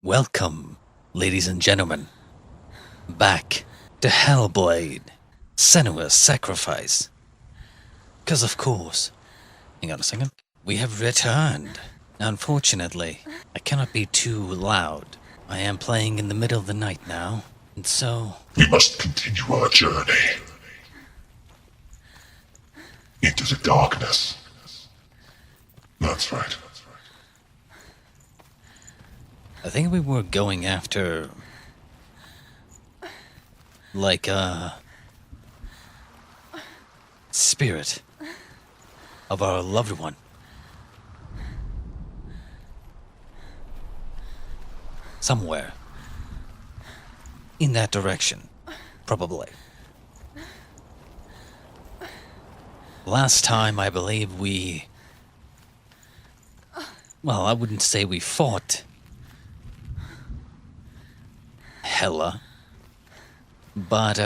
Welcome, ladies and gentlemen, back to Hellblade, Senua's Sacrifice. Because of course, hang on a second, we have returned. Now, unfortunately, I cannot be too loud. I am playing in the middle of the night now, and so... We must continue our journey into the darkness. That's right. I think we were going after... like a... spirit of our loved one. Somewhere. In that direction. Probably. Last time, I believe we... well, I wouldn't say we fought Hella. But,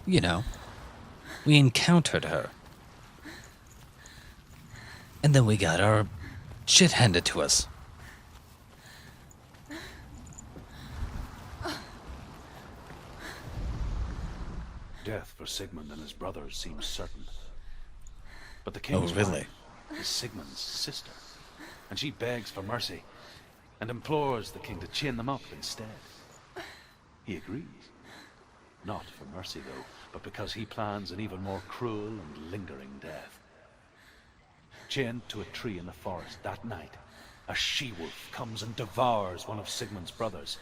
you know, we encountered her. And then we got our shit handed to us. Death for Sigmund and his brothers seems certain. But the king's really? wife is Sigmund's sister, and she begs for mercy and implores the king to chain them up instead. He agrees. Not for mercy, though, but because he plans an even more cruel and lingering death. Chained to a tree in the forest that night, a she-wolf comes and devours one of Sigmund's brothers.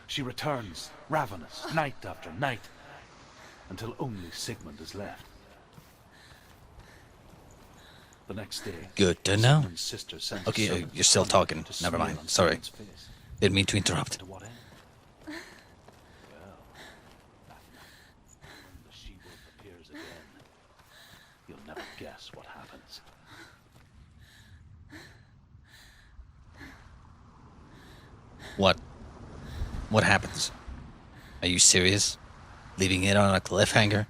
She returns, ravenous, night after night, until only Sigmund is left. The next day, Good to know. Sigmund's sister sends a Okay, servant you're still Fonrath talking. to Never smear mind. on Sorry. Sigmund's face. Didn't mean to interrupt. To what end? Well, that night, when the she-wolf appears again, you'll never guess what happens. What happens? Are you serious? Leaving it on a cliffhanger?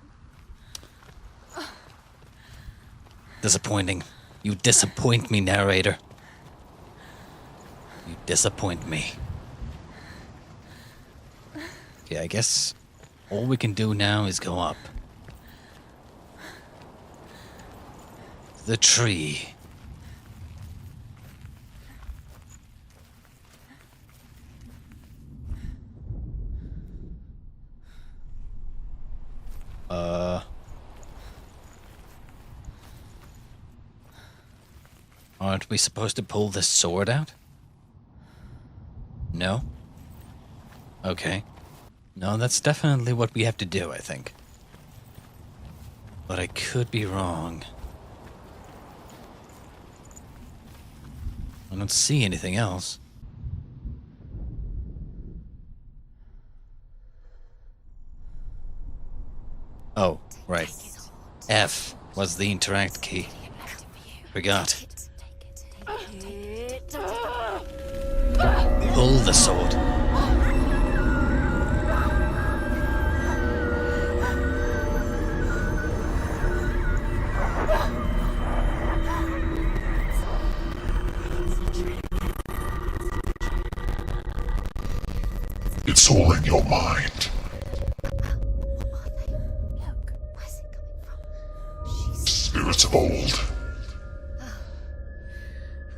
Disappointing. You disappoint me, narrator. You disappoint me. Okay, I guess all we can do now is go up. The tree. Aren't we supposed to pull this sword out? No? Okay. No, that's definitely what we have to do, I think. But I could be wrong. I don't see anything else. Oh, right. F was the interact key. Forgot. Pull the sword. It's all in your mind. Spirits of old.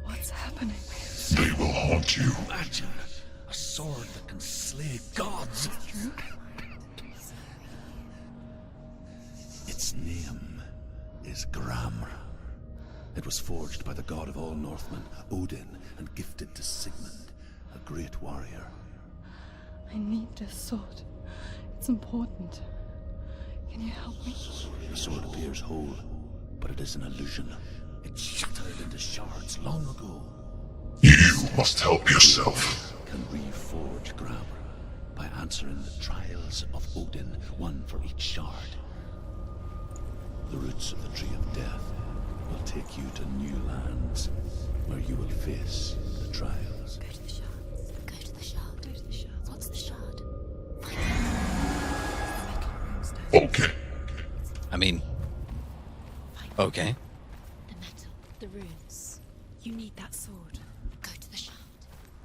What's happening? They will haunt you. Imagine a sword that can slay gods. Its name is Gramr. It was forged by the god of all Northmen, Odin, and gifted to Sigmund, a great warrior. I need this sword. It's important. Can you help me? The sword appears whole, but it is an illusion. It shattered into shards long ago. You must help yourself. Can reforge Gramr by answering the trials of Odin, one for each shard. The roots of the Tree of Death will take you to new lands, where you will face the trials. Go to the shards. Go to the shard. Go to the shard. What's the shard? Okay. I mean, okay. The metal. The runes. You need that sword. Go to the shard.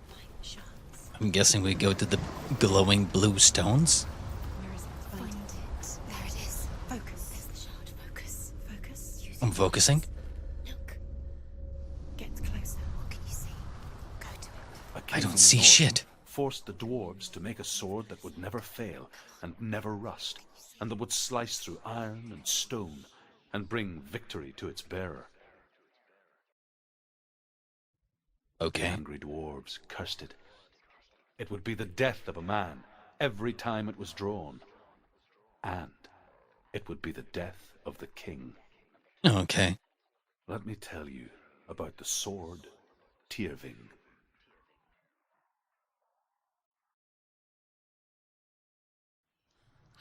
Find the shards. I'm guessing we go to the glowing blue stones? Where is it? Find it. There it is. Focus. There's the shard. Focus. Focus. Use I'm it. focusing. Look. Get closer. What can you see? Go to it. A king I from don't the see north shit. Forced the dwarves to make a sword that would never fail and never rust, and that would slice through iron and stone and bring victory to its bearer. The Okay. angry dwarves cursed it. It would be the death of a man every time it was drawn. And it would be the death of the king. Okay. Let me tell you about the sword Tyrving.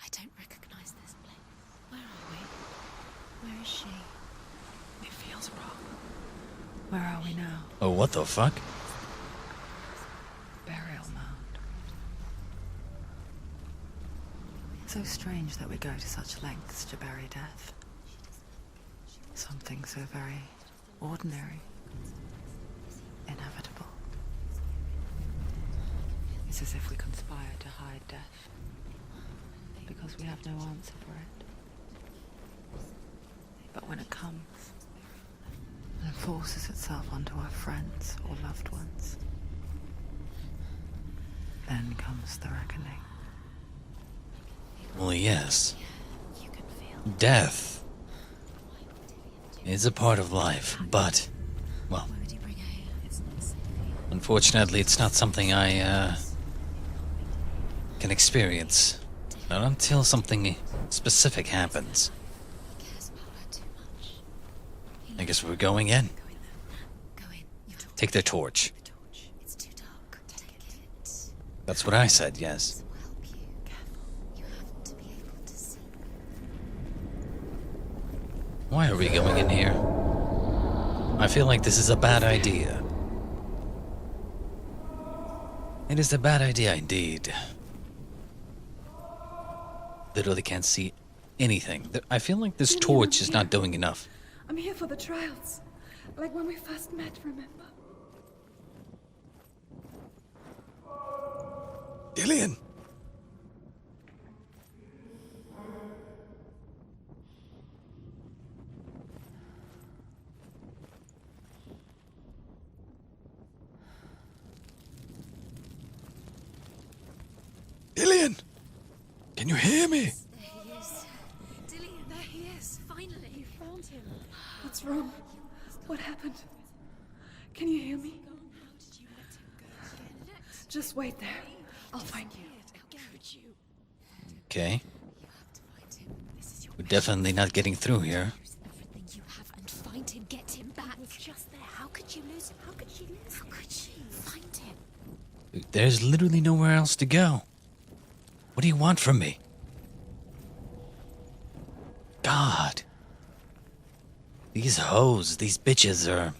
I don't recognize this place. Where are we? Where is she? It feels wrong. Where are we now? Oh, what the fuck? Burial mound. So strange that we go to such lengths to bury death. Something so very ordinary. Inevitable. It's as if we conspire to hide death. Because we have no answer for it. But when it comes, and forces itself onto our friends or loved ones, then comes the reckoning. Well, yes. You can feel. Death is a part of life, but, well, Why would you bring her here? It's not safe. unfortunately, it's not something I, can experience. Not until something specific happens. He cares about her too much. I guess we're going in. Go in there. Go in. You talk Take the torch. the torch. It's too dark. Take it. That's what I said, yes. This will help you. Careful. You have to be able to see. Why are we going in here? I feel like this is a bad idea. It is a bad idea indeed. Literally can't see anything. I feel like this torch is not doing enough. I'm here for the trials. Like when we first met, remember? Dillion! Dillion! Can you hear me? There he is. Dillion, there he is. Finally. You found him. What's wrong? What happened? Can you hear me? How did you let him go again? Just wait there. I'll find you. How could you? Okay. You have to find him. This is your We're definitely not getting through here. Use everything you have and find him. Get him back. He was just there. How could you lose him? How could she lose him? How could she? Find him. There's literally nowhere else to go. What do you want from me? God. These hoes, these bitches are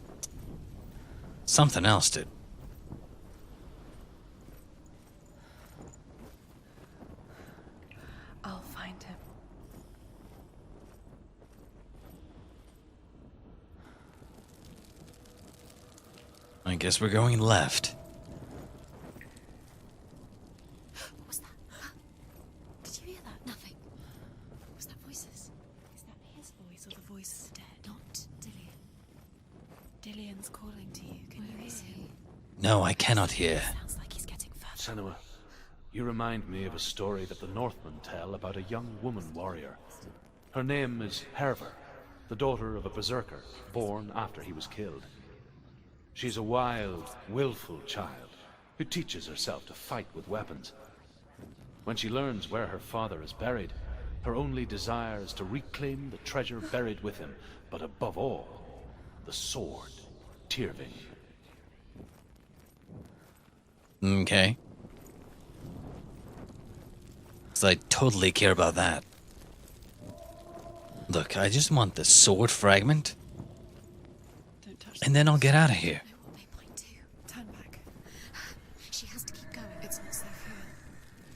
something else, dude. I'll find him. I guess we're going left. What was that? Did you hear that? Nothing. Was that voices? Is that his voice or the voice of the dead? Not Dillion. Dillion's calling to you. Can Where you is hear he? him? No, I cannot hear. Sounds like he's getting further. Senua, you remind me of a story that the Northmen tell about a young woman warrior. Her name is Herver, the daughter of a berserker born after he was killed. She's a wild, willful child who teaches herself to fight with weapons. When she learns where her father is buried, her only desire is to reclaim the treasure buried with him, but above all, the sword, Tyrving. Okay. 'Cause I totally care about that. Look, I just want the sword fragment, Don't touch and then I'll get out of here. Know what they might do. Turn back. She has to keep going. It's not safe here.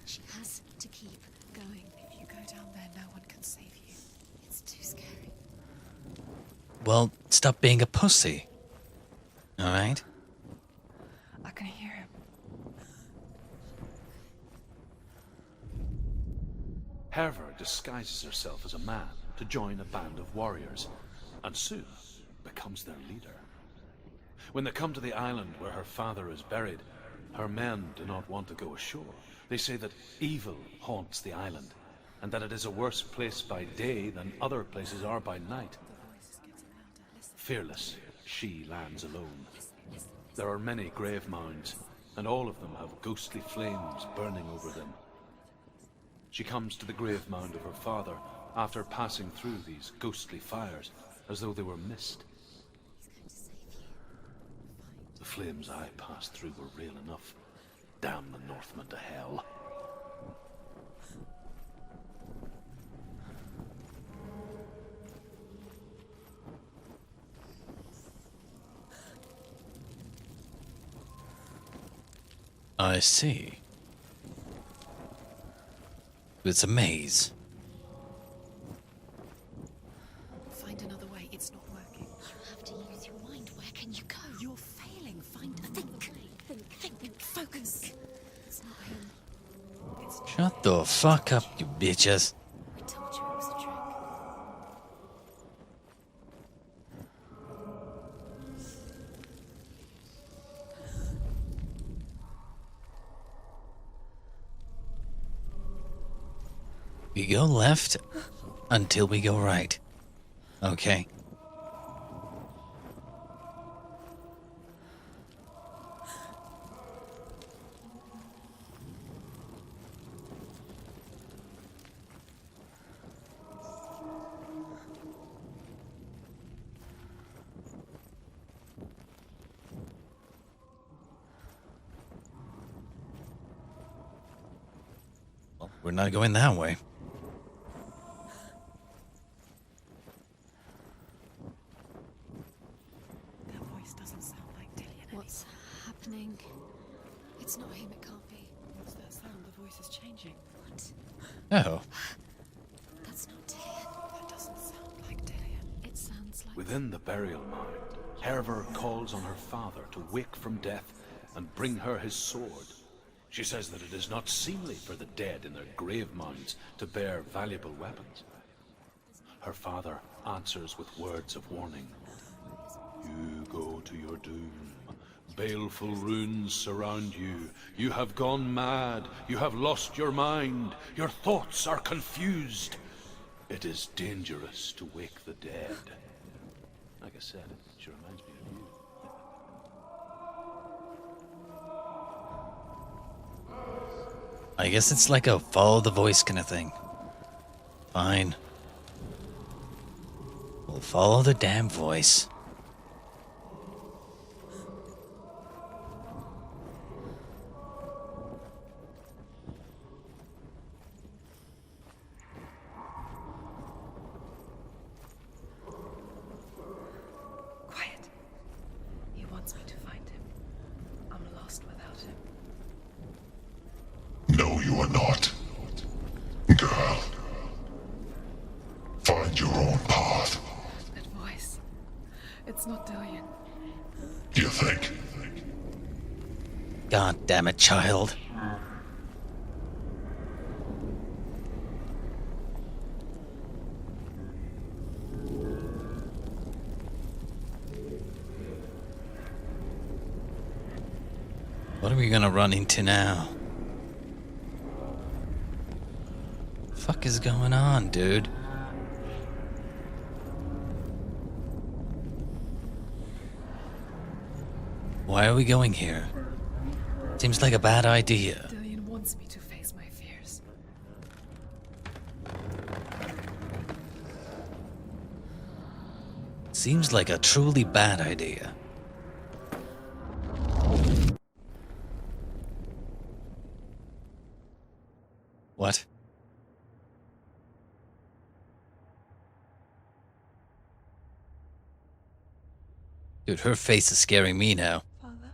She has to keep going. If you go down there, no one can save you. It's too scary. Well, stop being a pussy. Alright? I can hear him. Herver disguises herself as a man to join a band of warriors, and soon becomes their leader. When they come to the island where her father is buried, her men do not want to go ashore. They say that evil haunts the island, and that it is a worse place by day than other places are by night. Fearless, she lands alone. There are many grave mounds, and all of them have ghostly flames burning over them. She comes to the grave mound of her father after passing through these ghostly fires, as though they were mist. The flames I passed through were real enough. Damn the Northmen to hell. I see. It's a maze. Find another way. It's not working. You have to use your mind. Where can you go? You're failing. Find another way. Think. Focus. It's not him. Shut the fuck up, you bitches. I told you it was a trick. We go left until we go right. Okay. Well, we're not going that way. That voice doesn't sound like Dillion. What's happening? It's not him. It can't be. What's that sound? The voice is changing. What? Oh. That's not Dillion. That doesn't sound like Dillion. It sounds like. Within the burial mound, Herver calls on her father to wake from death and bring her his sword. She says that it is not seemly for the dead in their grave mounds to bear valuable weapons. Her father answers with words of warning. You go to your doom. Baleful runes surround you. You have gone mad. You have lost your mind. Your thoughts are confused. It is dangerous to wake the dead. Like I said, she reminds me of you. I guess it's like a follow the voice kind of thing. Fine. We'll follow the damn voice. Quiet. He wants me to find him. I'm lost without him. No, you are not. Girl. Find your own path. That voice. It's not Dillion. You think? God damn it, child. What are we gonna run into now? Fuck is going on, dude? Why are we going here? Seems like a bad idea. Dillion wants me to face my fears. Seems like a truly bad idea. What? Dude, her face is scaring me now. Father?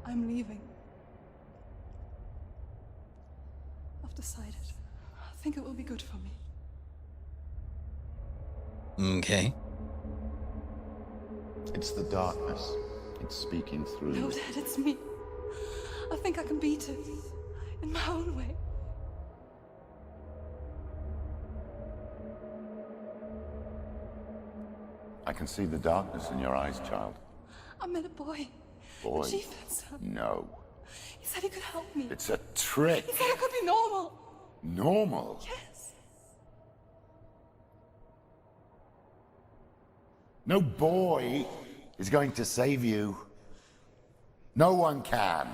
I'm leaving. I've decided. I think it will be good for me. Okay. It's the darkness It's speaking through No, you. Dad, it's me. I think I can beat it. In my own way. I can see the darkness in your eyes, child. I met a boy. Boy. The chief had some. No. He said he could help me. It's a trick. He said I could be normal. Normal? Yes. No boy is going to save you. No one can.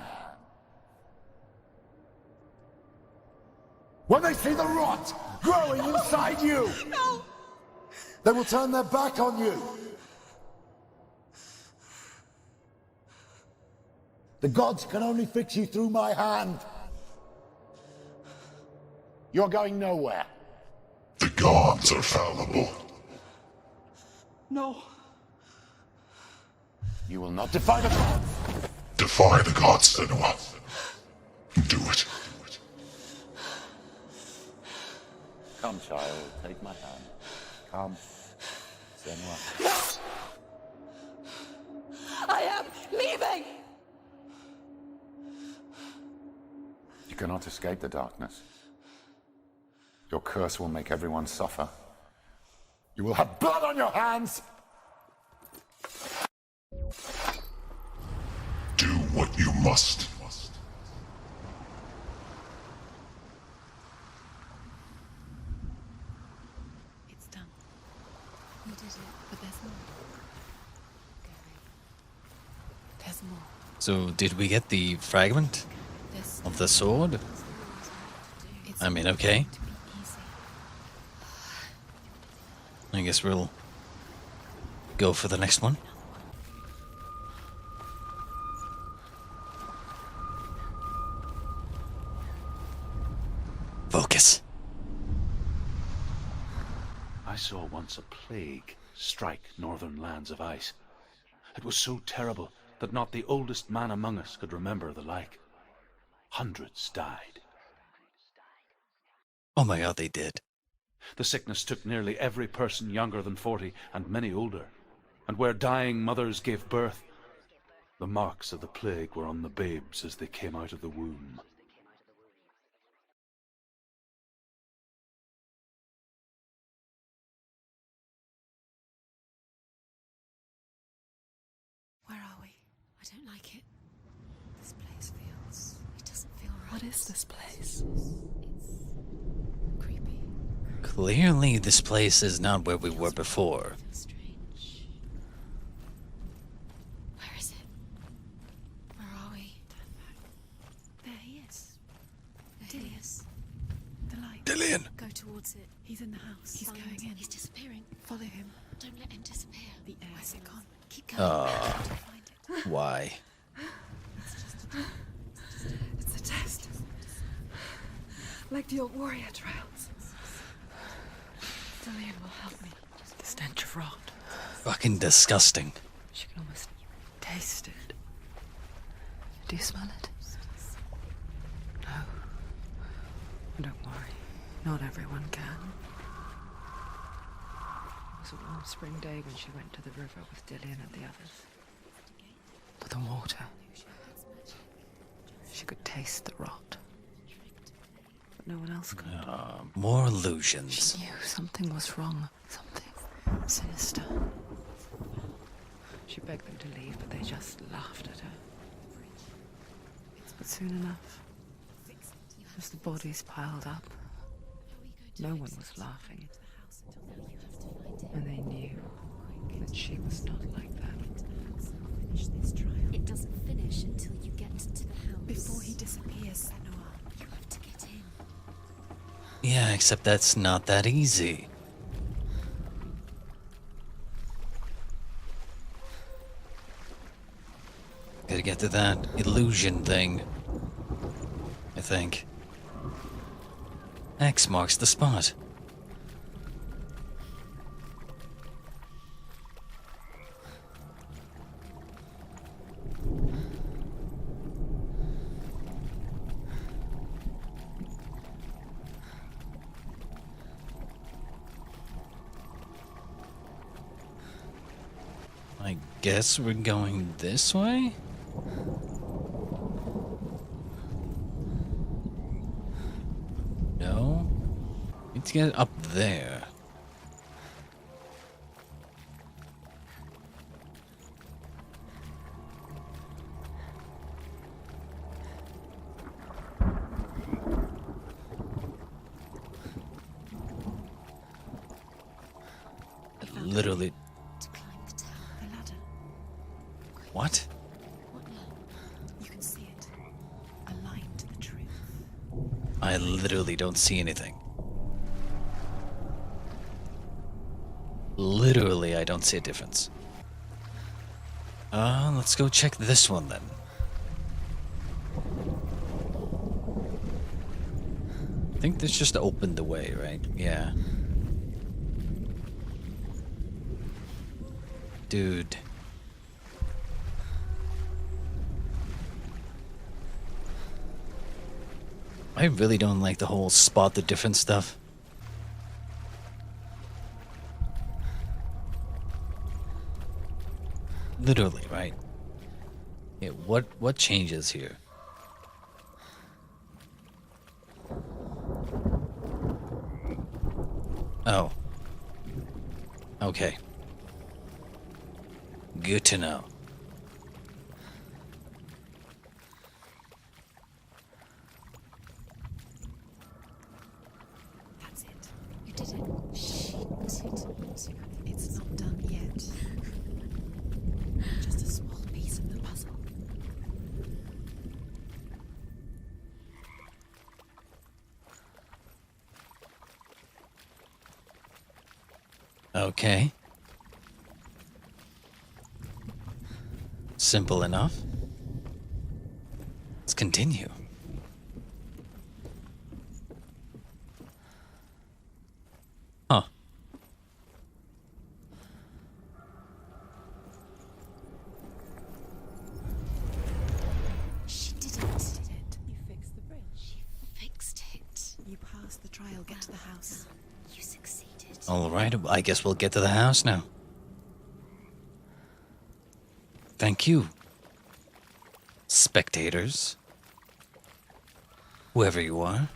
When they see the rot growing inside you, No. they will turn their back on you. The gods can only fix you through my hand. You're going nowhere. The gods are fallible. No. You will not defy the gods. Defy the gods, Senua. Do it. Come, child, take my hand. Come, Senua. I am leaving. You cannot escape the darkness. Your curse will make everyone suffer. You will have blood on your hands! Do what you must. It's done. You did it, but there's more. There's more. So, did we get the fragment There's of the sword? It's I mean, okay. to be easy. I guess we'll go for the next one. Focus. I saw once a plague strike northern lands of ice. It was so terrible that not the oldest man among us could remember the like. Hundreds died. Oh my god, they did. The sickness took nearly every person younger than 40 and many older. And where dying mothers gave birth, the marks of the plague were on the babes as they came out of the womb. Where are we? I don't like it. This place feels... It doesn't feel right. What is this place? It's creepy. Clearly, this place is not where we were before. Feels strange. Where is it? Where are we? Turn back. There he is. There he is. The light. Dillion! Go towards it. He's in the house. He's Find- going in. He's disappearing. Follow him. Don't let him disappear. The air. Where's it gone? Keep going. Find it. Why? It's a test. Like the old warrior trials. Dillion will help me. The stench of rot. Fucking disgusting. She can almost taste it. Do you smell it? No. Don't worry. Not everyone can. It was a warm spring day when she went to the river with Dillion and the others. But the water. She could taste the rot. But no one else could. More illusions. She knew something was wrong. Something sinister. She begged them to leave, but they just laughed at her. But soon enough, as the bodies piled up, no one was laughing. And they knew that she was not like that. It doesn't finish until you get to the house. Before he disappears, Senua. You have to get in. Yeah, except that's not that easy. Gotta get to that illusion thing. I think. X marks the spot. My guess we're going this way? No? Need to get up there. Literally. To climb the tower. The ladder. What? What now? You can see it. Aligned to the truth. I literally don't see anything. Literally, I don't see a difference. Let's go check this one then. I think this just opened the way, right? Yeah. Dude. I really don't like the whole spot the difference stuff. Literally, right? Yeah, what changes here? Oh. Okay. Good to know. That's it. You did it. Shit. It's not done yet. Just a small piece of the puzzle. Okay. Simple enough. Let's continue. Huh. She did it. You fixed the bridge. She fixed it. You passed the trial. Get to the house. You succeeded. Alright, I guess we'll get to the house now. Thank you, spectators. Whoever you are.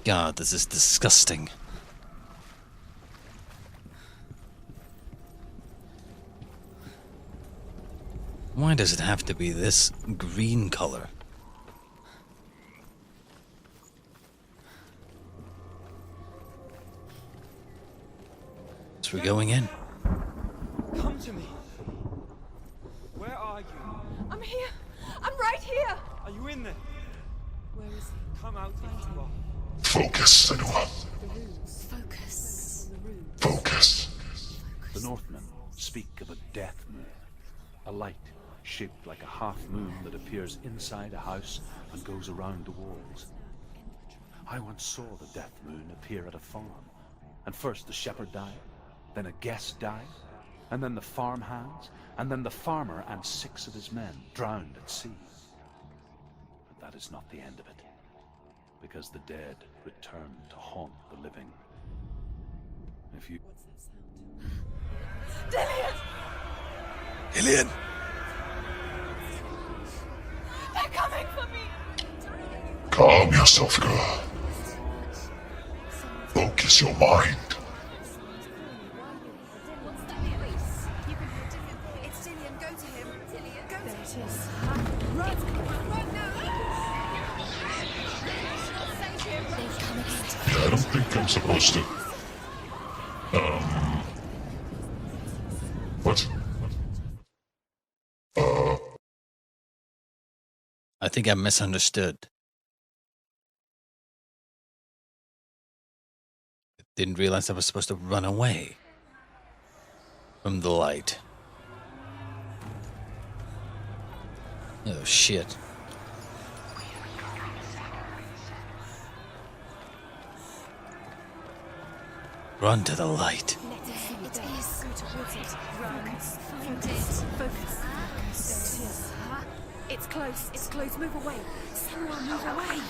God, this is disgusting. Why does it have to be this green color? We're going in. Come to me. Where are you? I'm here. I'm right here. Are you in there? Where is he? Come out if you are. Focus, Senua. Focus. Focus. The Northmen speak of a death moon, a light shaped like a half moon that appears inside a house and goes around the walls. I once saw the death moon appear at a farm, and first the shepherd died, then a guest died, and then the farm hands, and then the farmer and 6 of his men drowned at sea. But that is not the end of it, because the dead return to haunt the living. If you... Dillion! Dillion! They're coming for me! Calm yourself, girl. Focus your mind. What's that voice? You can hear Dillion. It's Dillion. Go to him. Dillion, go there to him. Run now! Save him. They've come against Yeah, I don't think I'm supposed to. What? I think I misunderstood. Didn't realize I was supposed to run away from the light. Oh shit. Run to the light. it is. Go towards it. Focus. Find it. Focus. It's close. It's close. Move away. Senua, move away.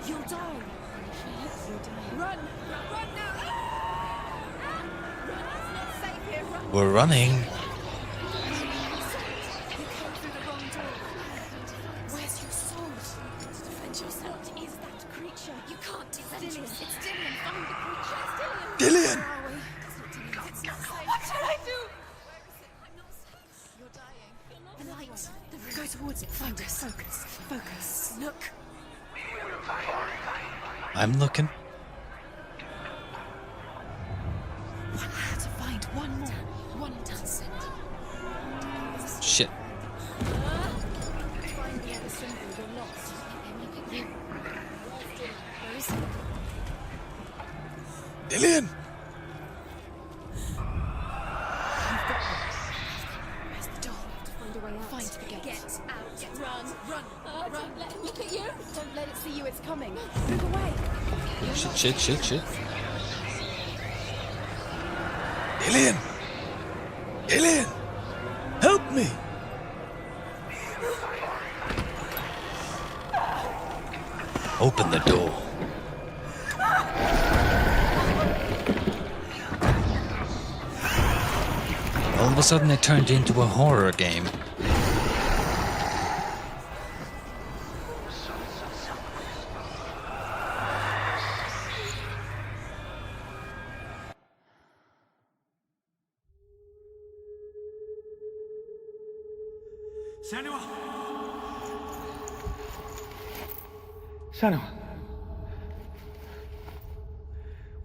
You'll die. Run! Run now! Run! It's not safe here. Run! We're running. You came through the wrong door. Where's your sword? To defend yourself. What is that creature? You can't defend yourself. It's Dillion. Find the creature. It's Dillion. Dillion! Where are we? It's not Dillion. It's not safe. What should I do? I'm not safe. You're dying. The light. The room. Go towards it. Focus. Focus. Focus. Look. I'm looking. I had to find one more. One dozen. Shit. Find the other symbol. You're lost. Look at you. Where is it? Dillion! Where's the door? Find a way out. Find the gate. Get out. Run. Run. Run. Let it look at you. Don't let it see you. It's coming. Move away. Shit. Dillion! Dillion! Help me! Open the door. All of a sudden it turned into a horror game. Senua! Senua!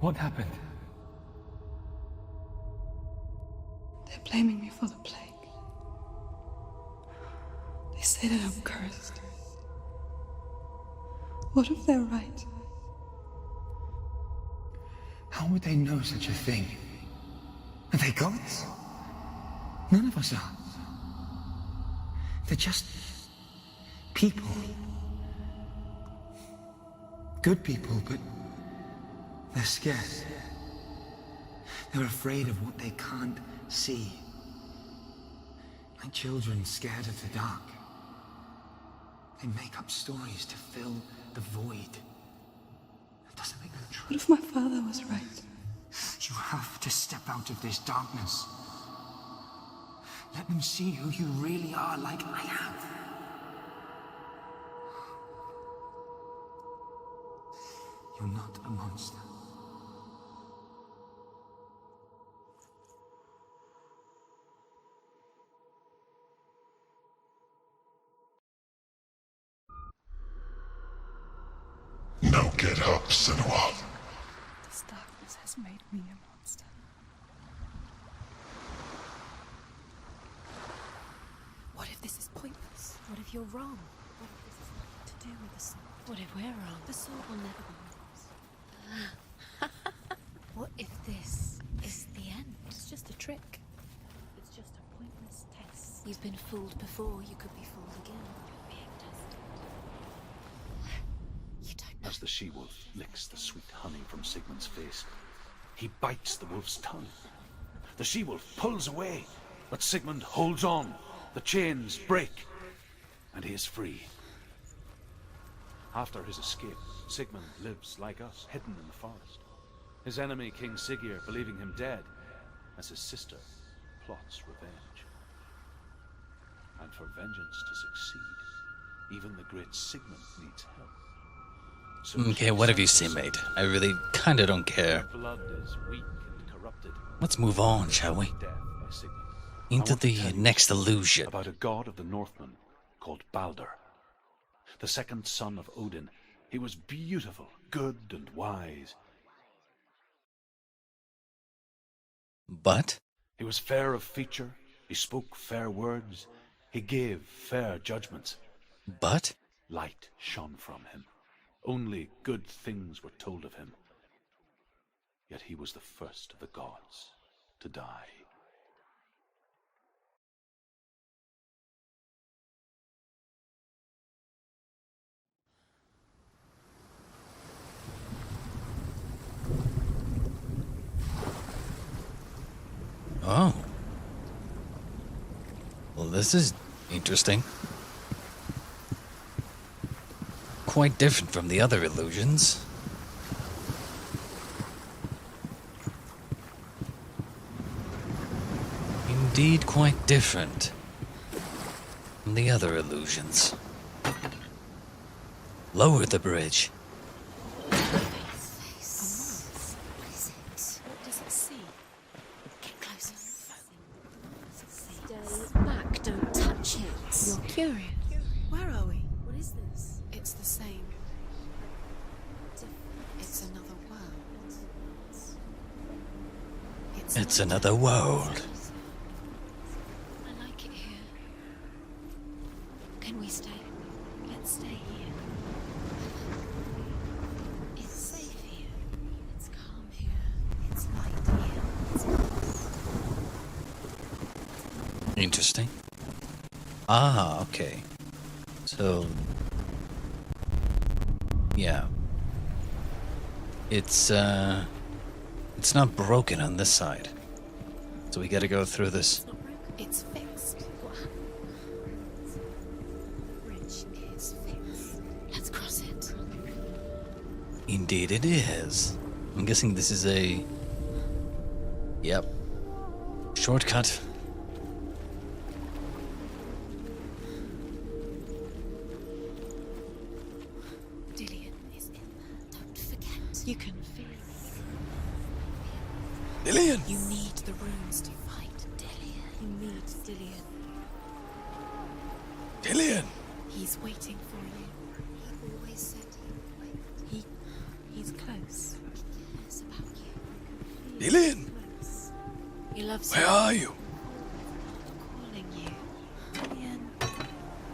What happened? They're blaming me for the plague. They say that I'm cursed. What if they're right? How would they know such a thing? Are they gods? None of us are. They're just people. Good people, but they're scared. They're afraid of what they can't see. Like children scared of the dark. They make up stories to fill the void. That doesn't make them true. What if my father was right? You have to step out of this darkness. Let them see who you really are, like I have. You're not a monster. Now get up, Senua. This darkness has made me a monster. What if this is pointless? What if you're wrong? What if this has nothing to do with the sword? What if we're wrong? The sword will never be yours. What if this is the end? It's just a trick. It's just a pointless test. You've been fooled before, you could be fooled again. You're being tested. You don't know. As the she-wolf licks the sweet honey from Sigmund's face, he bites the wolf's tongue. The she-wolf pulls away, but Sigmund holds on. The chains break, and he is free. After his escape, Sigmund lives like us, hidden in the forest. His enemy, King Siggeir, believing him dead, as his sister plots revenge. And for vengeance to succeed, even the great Sigmund needs help. So Okay, what have you seen, mate? I really kinda don't care. her blood is weak and corrupted. Let's move on, shall we? Death by Sigmund. Into I want to the tell you next illusion. about a god of the Northmen called Balder. The second son of Odin. He was beautiful, good and wise. But He was fair of feature, he spoke fair words, he gave fair judgments. Light shone from him. Only good things were told of him. Yet he was the first of the gods to die. Oh. Well, this is interesting. Quite different from the other illusions. indeed quite different from the other illusions. Lower the bridge. What does it see? Get closer. Stay back, don't touch it. You're curious. Where are we? What is this? It's the same. It's another world. It's another world. I like it here. Can we stay? Let's stay here. It's safe here. It's calm here. It's light here. It's nice. Interesting. Ah, okay. So, yeah. It's not broken on this side. So we gotta go through this. It's fixed. Bridge is fixed. Let's cross it. Indeed it is. I'm guessing this is a... Yep. Shortcut. Dillion is in there. Don't forget. You can feel it. Dillion! You need the runes to fight Dillion. You need Dillion. Dillion! He's waiting for you. He always said he would wait. He's close. He cares about you. Dillion! He loves Where you. are you? Calling you. Dillion.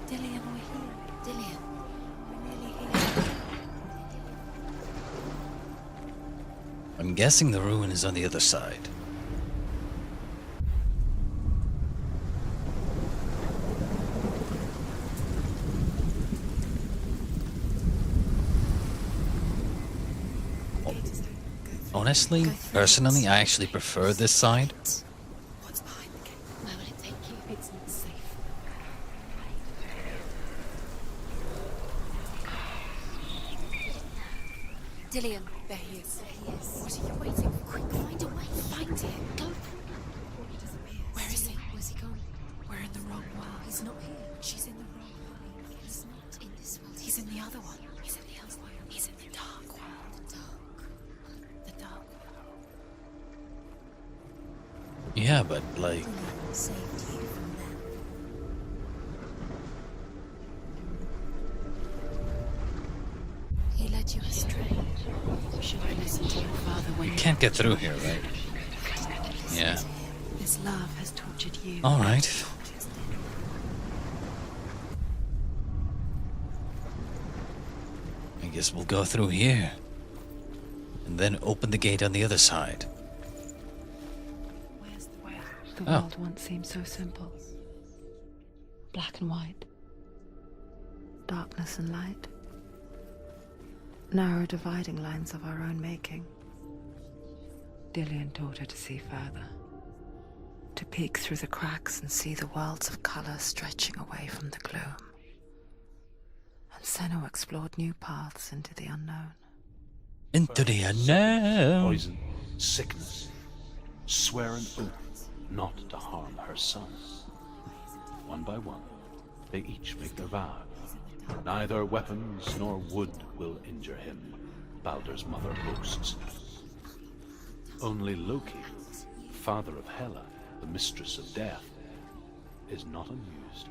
Dillion, we're here. Dillion. We're nearly here. I'm guessing the ruin is on the other side. Honestly, personally, I actually prefer this side. What's behind the gate? Where will it take you? It's not safe. Dillion. There he is. There he is. What are you waiting for? Quick, find a way. Find him. Go. Where is he? Where's he gone? We're in the wrong world. He's not here. She's in the wrong world. He's not in this world. He's in the other one. He's in the other one. He's in the dark world. The dark. The dark world. Yeah, but like... Dillion saved you from them. He led you astray. You should have listened to your father when You can't get through here, right? Yeah. This love has tortured you. Alright. I guess we'll go through here. And then open the gate on the other side. Where's the way? The Oh. world once seemed so simple. Black and white. Darkness and light. Narrow dividing lines of our own making. Dillion taught her to see further. To peek through the cracks and see the worlds of color stretching away from the gloom. And Senua explored new paths into the unknown. Into the unknown. Poison, sickness, swear an oath not to harm her son. One by one, they each make their vow. Neither weapons nor wood will injure him, Baldur's mother boasts. Only Loki, father of Hela, the mistress of death, is not amused.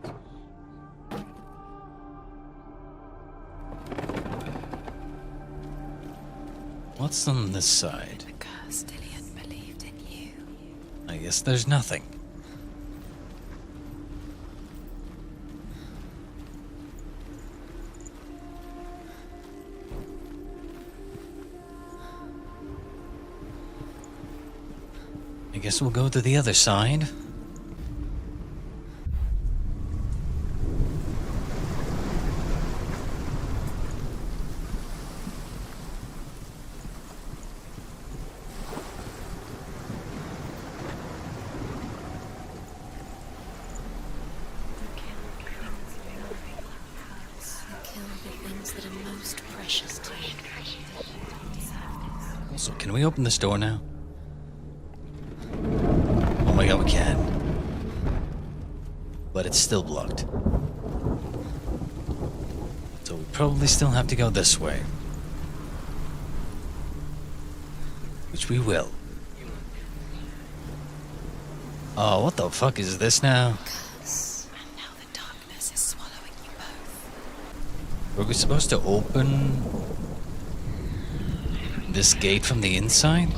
What's on this side? Because Dillion believed in you. I guess there's nothing. I guess we'll go to the other side. Kill the things that are most precious to you. Also, can we open this door now? Oh my god, we can. but it's still blocked. So we probably still have to go this way. Which we will. Oh, what the fuck is this now? Curse. And now the darkness is swallowing you both. Were we supposed to open this gate from the inside?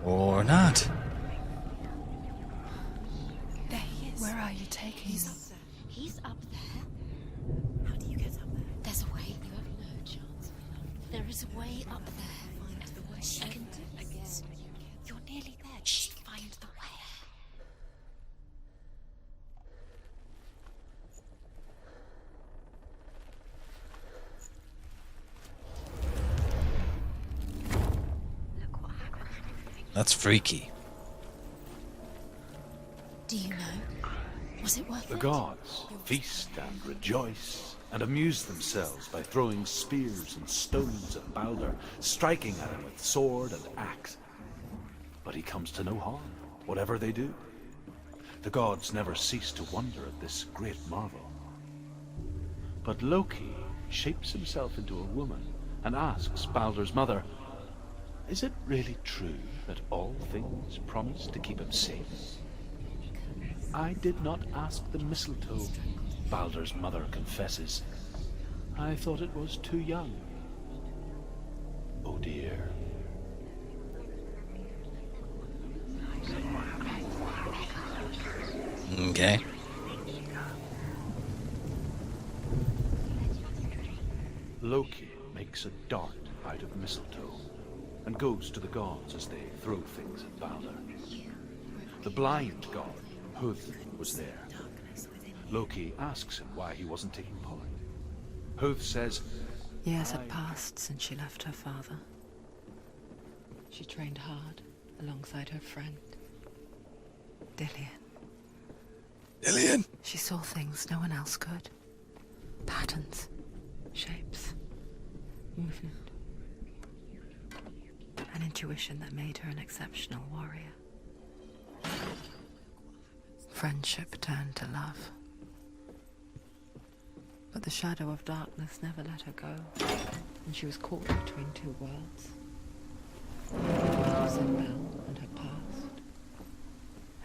Or not? There he is. Where are you taking He's us? up there. He's up there. How do you get up there? There's a way. You have no chance. There is a way up there. Find the way. She can do this. You're nearly there. Just find the way. Look what happened. That's freaky. Do you know? Was it worth The it? gods feast and rejoice and amuse themselves by throwing spears and stones at Balder, striking at him with sword and axe. But he comes to no harm, whatever they do. The gods never cease to wonder at this great marvel. But Loki shapes himself into a woman and asks Balder's mother, "Is it really true that all things promise to keep him safe?" "I did not ask the mistletoe," Balder's mother confesses. "I thought it was too young." Oh dear. Okay. Loki makes a dart out of mistletoe and goes to the gods as they throw things at Balder. The blind god, Huth, was there. Loki asks him why he wasn't taking part. Huth says, Years had passed since she left her father. She trained hard alongside her friend, Dillion. Dillion! She saw things no one else could. Patterns, shapes, movement. An intuition that made her an exceptional warrior. Friendship turned to love. But the shadow of darkness never let her go, and she was caught between two worlds. Sinbel and her past,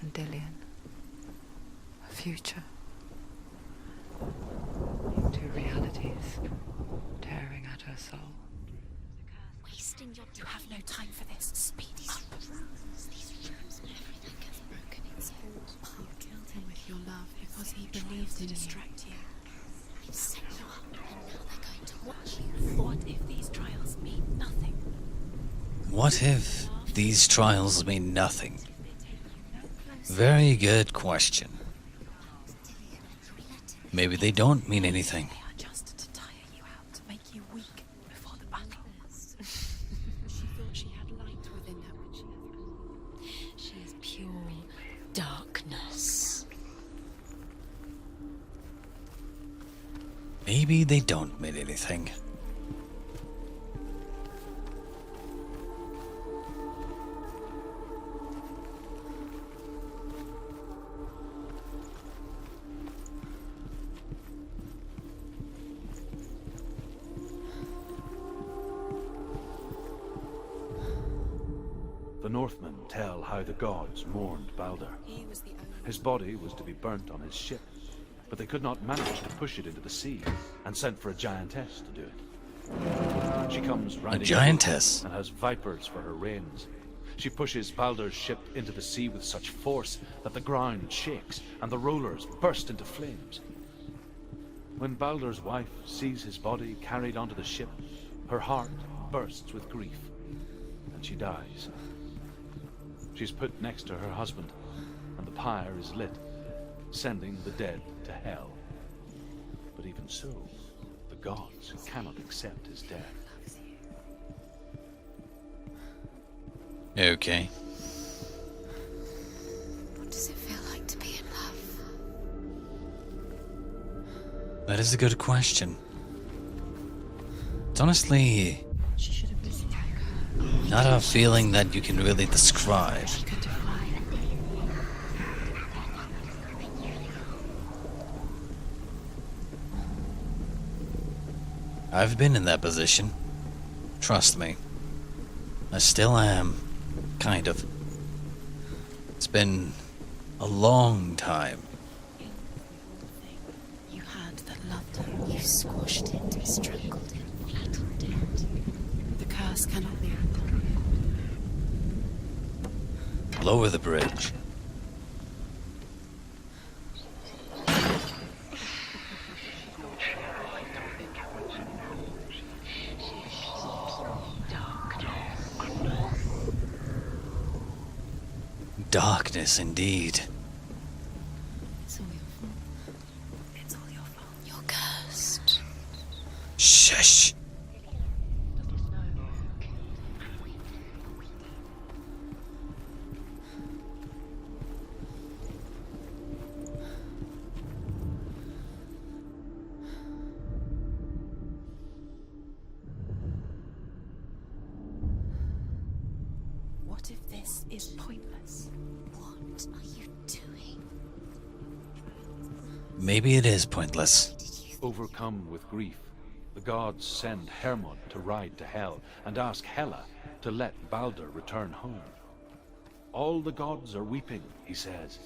and Dillion, her future. Two realities tearing at her soul. wasting your time. You have no time for this. Speed up. These rooms and everything gets broken. It's all part. You killed him with your love because he believed to distract you. I've set you up, and now they're going to watch you. What if these trials mean nothing? What if these trials mean nothing? Very good question. Maybe they don't mean anything. They are just to tire you out, to make you weak before the battle. She thought she had light within her when she is pure darkness. Maybe they don't mean anything. The Northmen tell how the gods mourned Balder. His body was to be burnt on his ship, but they could not manage to push it into the sea, and sent for a giantess to do it. She comes riding giantess? and has vipers for her reins. She pushes Balder's ship into the sea with such force that the ground shakes and the rollers burst into flames. When Balder's wife sees his body carried onto the ship, her heart bursts with grief, and she dies. She's put next to her husband, and the pyre is lit, sending the dead to hell. But even so, the gods cannot accept his death. Okay. What does it feel like to be in love? That is a good question. It's honestly She should have listened to her. Not a feeling that you can really describe. I've been in that position. Trust me. I still am. Kind of. It's been a long time. You had that loved her. You squashed it, strangled it, flattened it. The curse cannot be undone. Lower the bridge. Darkness, indeed. It's all your fault. It's all your fault. You're cursed. Shush! What if this is pointless? What are you doing? Maybe it is pointless. Overcome with grief, the gods send Hermod to ride to Hell and ask Hela to let Balder return home. All the gods are weeping, he says.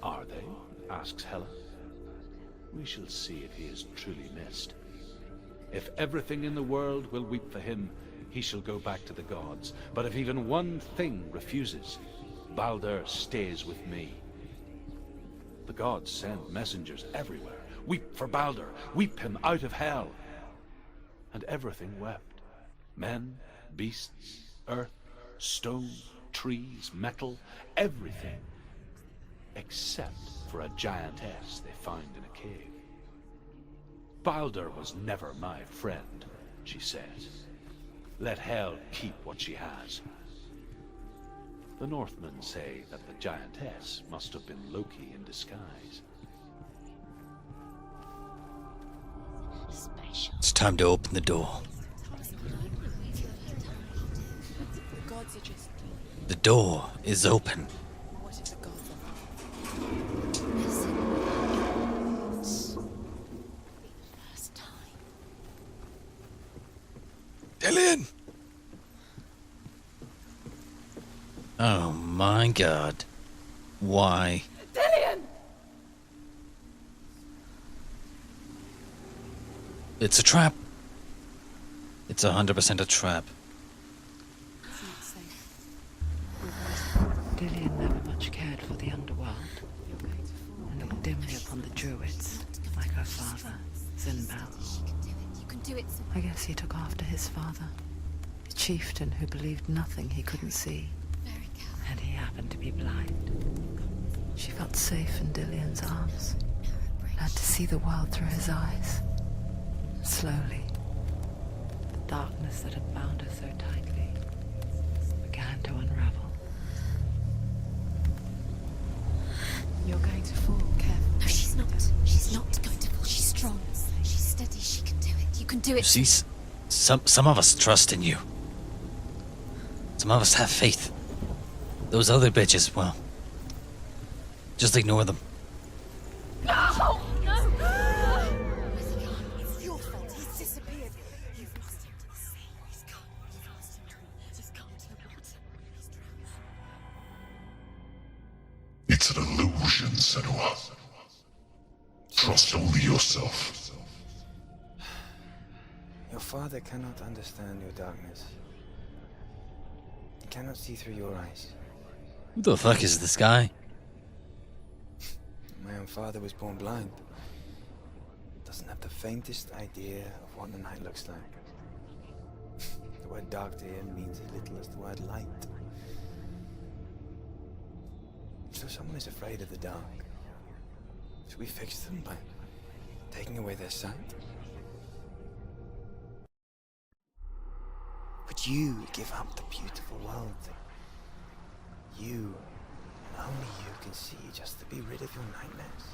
Are they? Asks Hela. We shall see if he is truly missed. If everything in the world will weep for him, he shall go back to the gods. But if even one thing refuses, Balder stays with me. The gods send messengers everywhere. Weep for Balder, weep him out of Hell. And everything wept. Men, beasts, earth, stone, trees, metal, everything. Except for a giantess they find in a cave. Balder was never my friend, she says. Let Hel keep what she has. The Northmen say that the giantess must have been Loki in disguise. It's time to open the door. The gods are just... The door is open. What if the gods are... Listen. It's... the first time. Dillion! Oh my god. Why? Dillion! It's a trap. It's 100% a trap. It's not safe. Dillion never much cared for the underworld, and looked dimly upon the druids, like her father, Zinbal. You can do it. I guess he took after his father, a chieftain who believed nothing he couldn't see, Very careful. and he happened to be blind. She felt safe in Dillion's arms, had to see the world through his eyes. Slowly, the darkness that had bound her so tightly began to unravel. You're going to fall. Careful. No, she's not. She's not going to fall. She's strong. She's steady. She can do it. You can do it. See, some of us trust in you. Some of us have faith. Those other bitches, well, just ignore them. No! No! Where's he gone? It's your fault. He's disappeared. You've lost him to the sea. He's gone. You've lost him. He's gone to the water. It's an illusion, Senua. Trust only yourself. Your father cannot understand your darkness. He cannot see through your eyes. Who the fuck is this guy? My own father was born blind. Doesn't have the faintest idea of what the night looks like. The word dark to him means as little as the word light. So someone is afraid of the dark. Should we fix them by taking away their sight? Would you give up the beautiful world that you and only you can see just to be rid of your nightmares?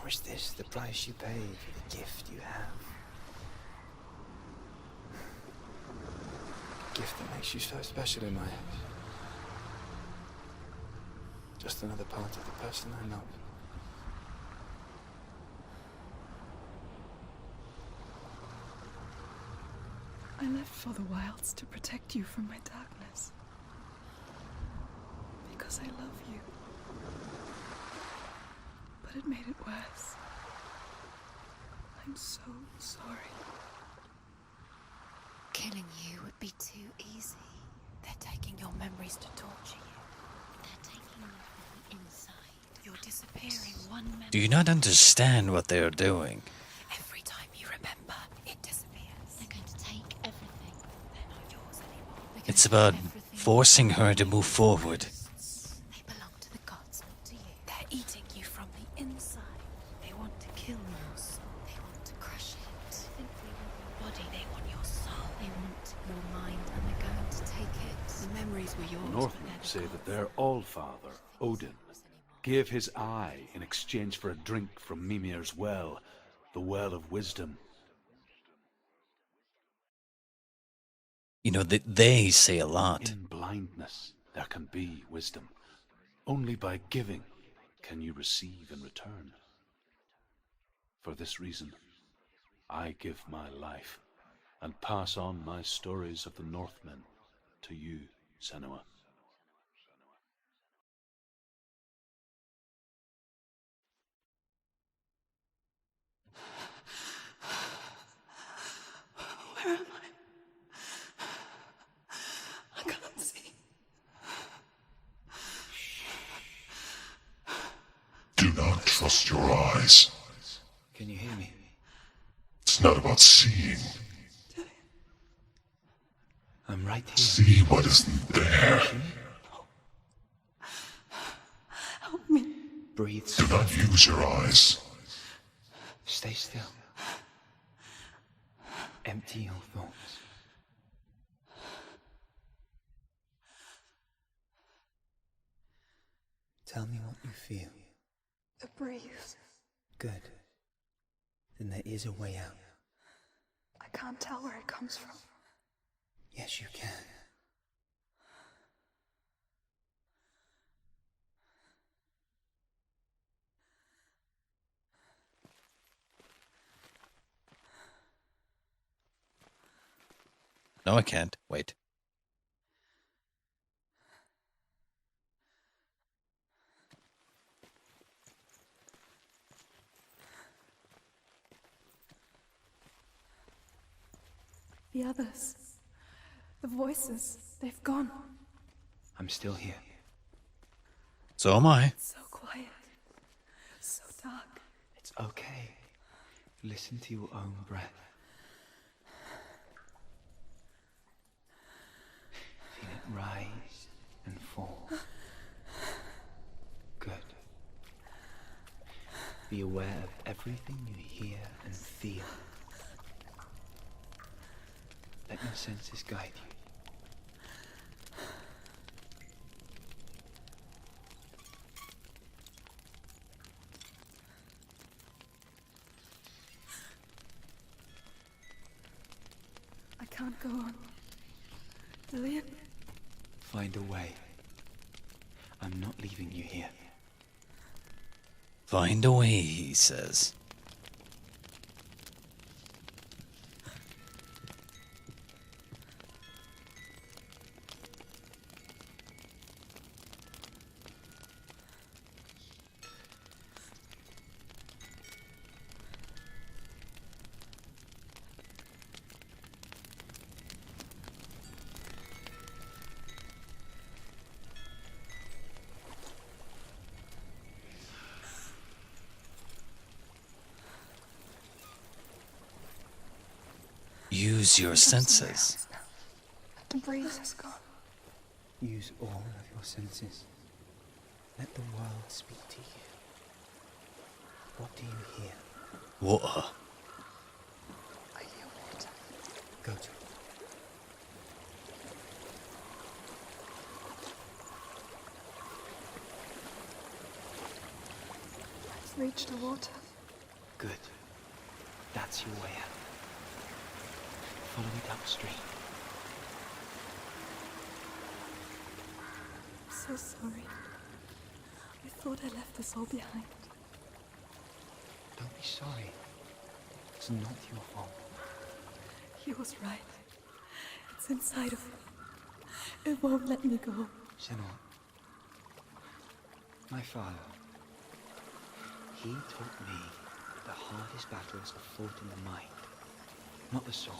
Or Or is this the price you pay for the gift you have? A gift that makes you so special in my eyes. Just another part of the person I love. I left for the wilds to protect you from my darkness. Because I love you. But it made it worse. I'm so sorry. Killing you would be too easy. They're taking your memories to torture you. They're taking you from the inside. You're disappearing one memory. Do you not understand what they are doing? Every time you remember, it disappears. They're going to take everything. They're not yours anymore. It's about forcing her to move forward. They belong to the gods, not to you. They're eating you from the inside. They want to kill your soul. They want to crush it. They think they want your body. They want your soul. They want your mind, and they're going to take it. The memories were yours. The Northmen say that their Allfather, Odin, gave his eye in exchange for a drink from Mimir's well, the Well of Wisdom. You know, they say a lot. In blindness, there can be wisdom. Only by giving can you receive in return. For this reason, I give my life and pass on my stories of the Northmen to you, Senua. Where am I can't see. Do not trust your eyes. Can you hear me? It's not about seeing. I'm right here. See what isn't there. Help me. Breathe. Do not use your eyes. Stay still. Empty your thoughts. Tell me what you feel. The breeze. Good. Then there is a way out. I can't tell where it comes from. Yes, you can. No, I can't. Wait. The others. The voices. They've gone. I'm still here. So am I. So quiet. So dark. It's okay. Listen to your own breath. Feel it rise and fall. Good. Be aware of everything you hear and feel. Let your senses guide you. I can't go on. Dillion? Find a way. I'm not leaving you here. Find a way, he says. Use your senses. The breeze has gone. Use all of your senses. Let the world speak to you. What do you hear? Water. I hear water. Go to it. I've reached the water. Good. That's your way out. Follow me downstream. I'm so sorry. I thought I left us all behind. Don't be sorry. It's not your fault. He was right. It's inside of me. It won't let me go. Senua. My father. He taught me the hardest battles are fought in the mind, not the sword.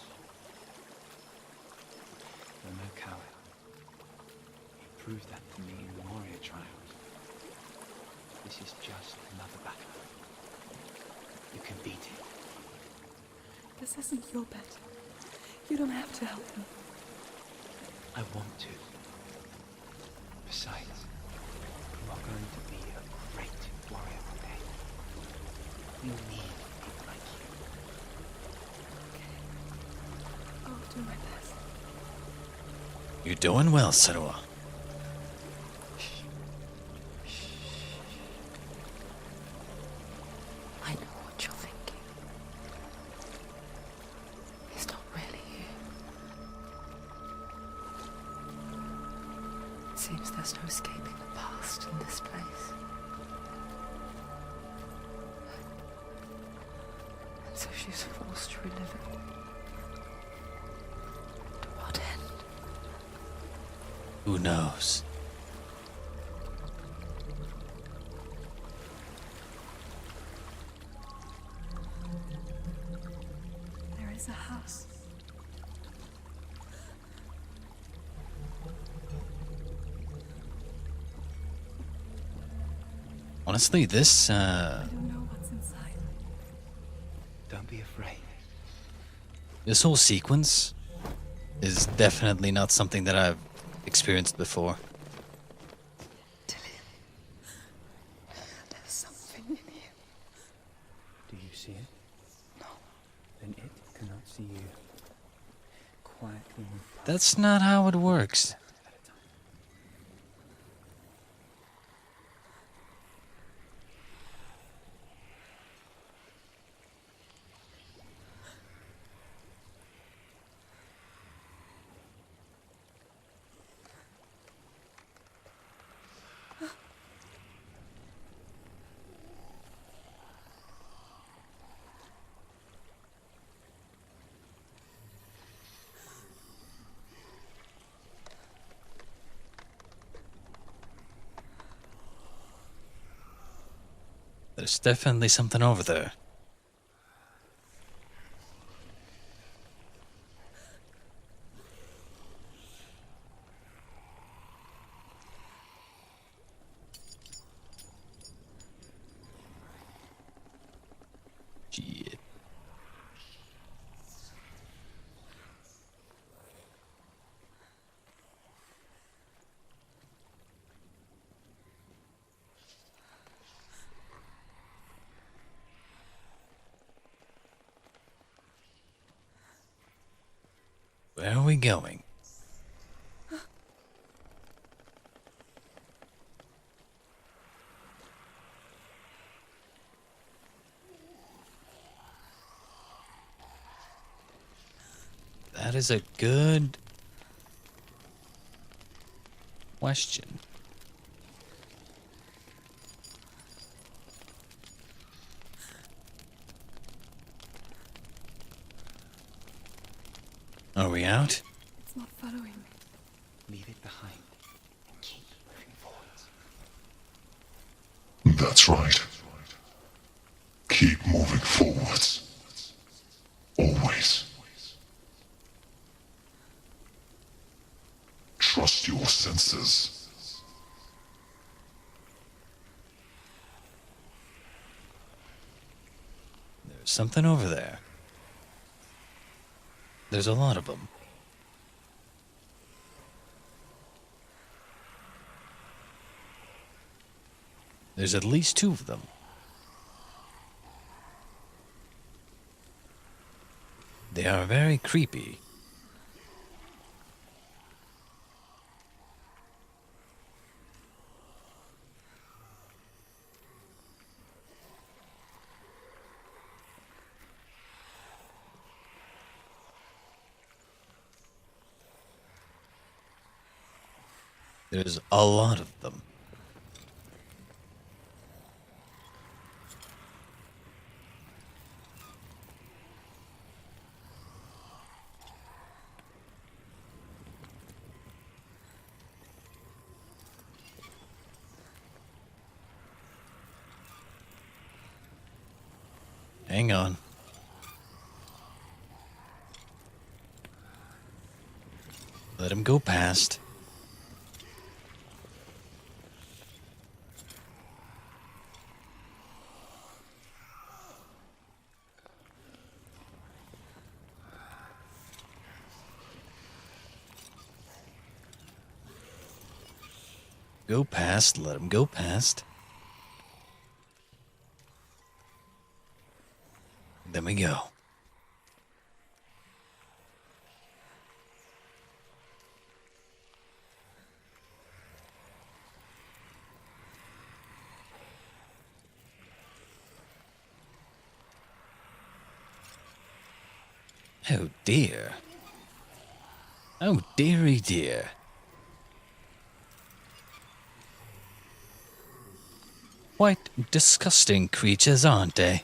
You're no coward. He proved that to me in the warrior trials. This is just another battle. You can beat it. This isn't your battle. You don't have to help me. I want to. Besides, you are going to be a great warrior one day. We need people like you. I'll do my best. You're doing well, Senua. I know what you're thinking. It's not really you. Seems there's no escaping the past in this place. And so she's forced to relive it. To what end? Who knows? There is a house. Honestly, this, I don't know what's inside. Don't be afraid. this whole sequence is definitely not something that I've experienced before. Dillion. There's something in here. Do you see it? No. Then it cannot see you. Quietly move past That's not how it works. at a time. There's definitely something over there. Shit. Where are we going? That is a good question. Are we out? It's not following me. Leave it behind and keep moving forwards. That's right. Keep moving forwards. Always. Trust your senses. There's something over there. There's a lot of them. There's at least two of them. They are very creepy. There's a lot of them. Hang on. Let him go past. Go past, let him go past. Then we go. Oh dear. Oh dearie dear. Quite disgusting creatures, aren't they?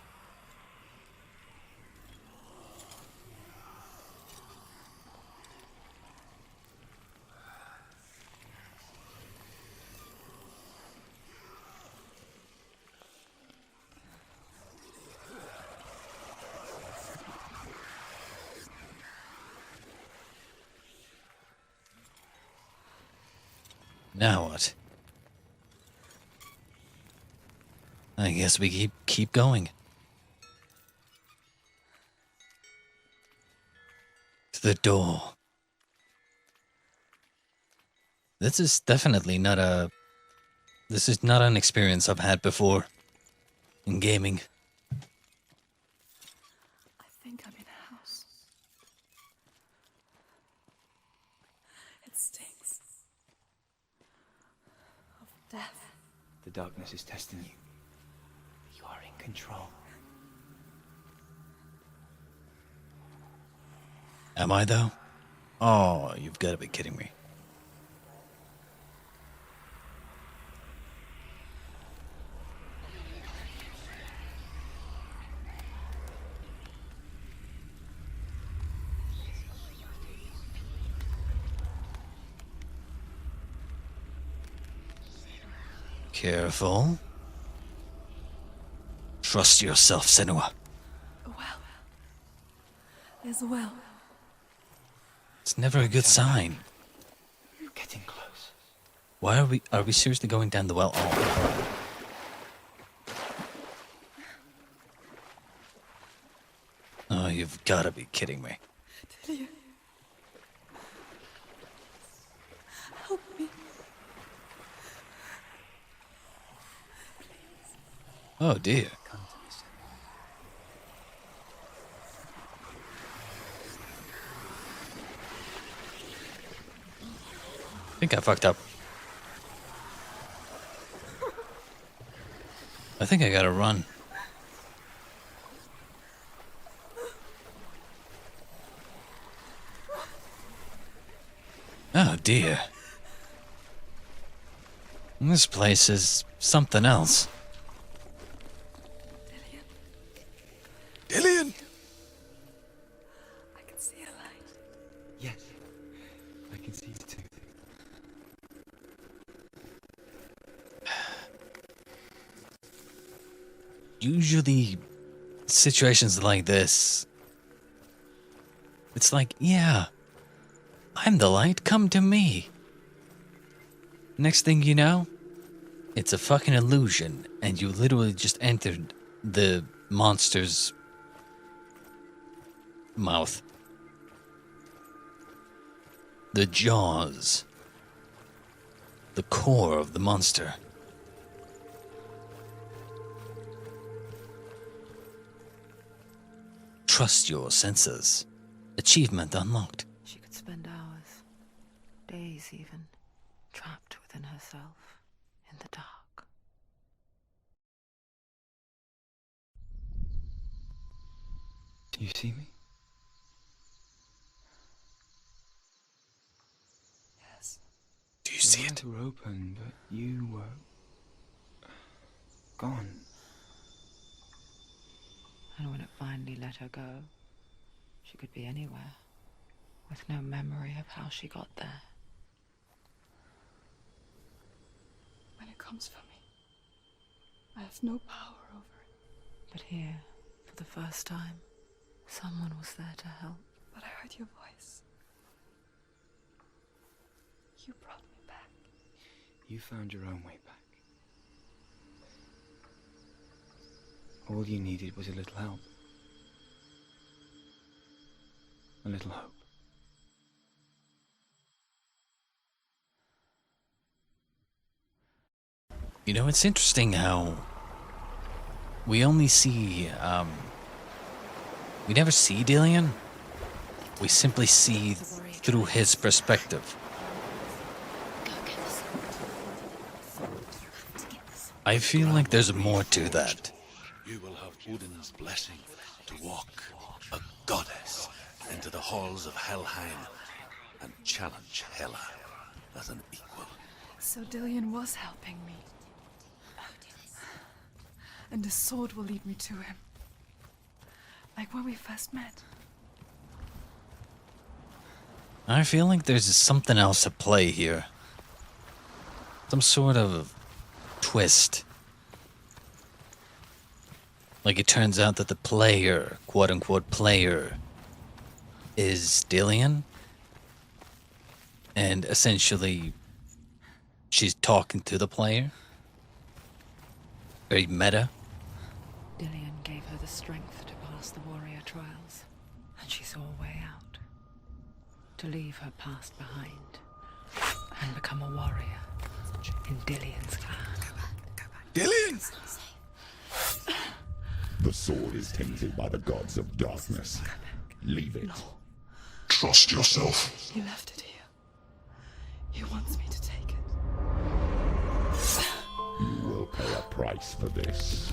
Now what? I guess we keep going. To the door. This is definitely not a... This is not an experience I've had before in gaming. I think I'm in a house. It stinks of death. The darkness is testing you. You are in control. Am I though? Oh, you've got to be kidding me. Careful. Trust yourself, Senua. A well. There's a well. It's never a good sign. You're getting close. Why are we seriously going down the well? Oh. Oh, you've got to be kidding me. Dillion. Help me. Oh dear. Come to me, Senua. I think I fucked up. I think I gotta run. Oh dear. This place is something else. Dillion! I can see a light. Yes, I can see it too. Usually, situations like this, it's like, yeah, I'm the light, come to me. Next thing you know, it's a fucking illusion, and you literally just entered the monster's mouth. The jaws. The core of the monster. Trust your senses. Achievement unlocked. She could spend hours, days even, trapped within herself, in the dark. Do you see me? Yes. Do you see it? The doors were open, but you were gone. And when it finally let her go, she could be anywhere, with no memory of how she got there. When it comes for me, I have no power over it. But here, for the first time, someone was there to help. But I heard your voice. You brought me back. You found your own way back. All you needed was a little help. A little hope. You know, it's interesting how we only see, we never see Dillion. We simply see through his perspective. I feel like there's more to that. You will have Odin's blessing to walk a goddess into the halls of Helheim and challenge Hela as an equal. So Dillion was helping me. And the sword will lead me to him. Like when we first met. I feel like there's something else at play here. Some sort of twist. Like it turns out that the player, quote-unquote player, is Dillion. And essentially, she's talking to the player. Very meta. Dillion gave her the strength to pass the warrior trials, and she saw a way out. To leave her past behind, and become a warrior in Dillion's clan. Dillion! The sword is tainted by the gods of darkness. Leave it. No. Trust yourself. He left it here. He wants me to take it. You will pay a price for this.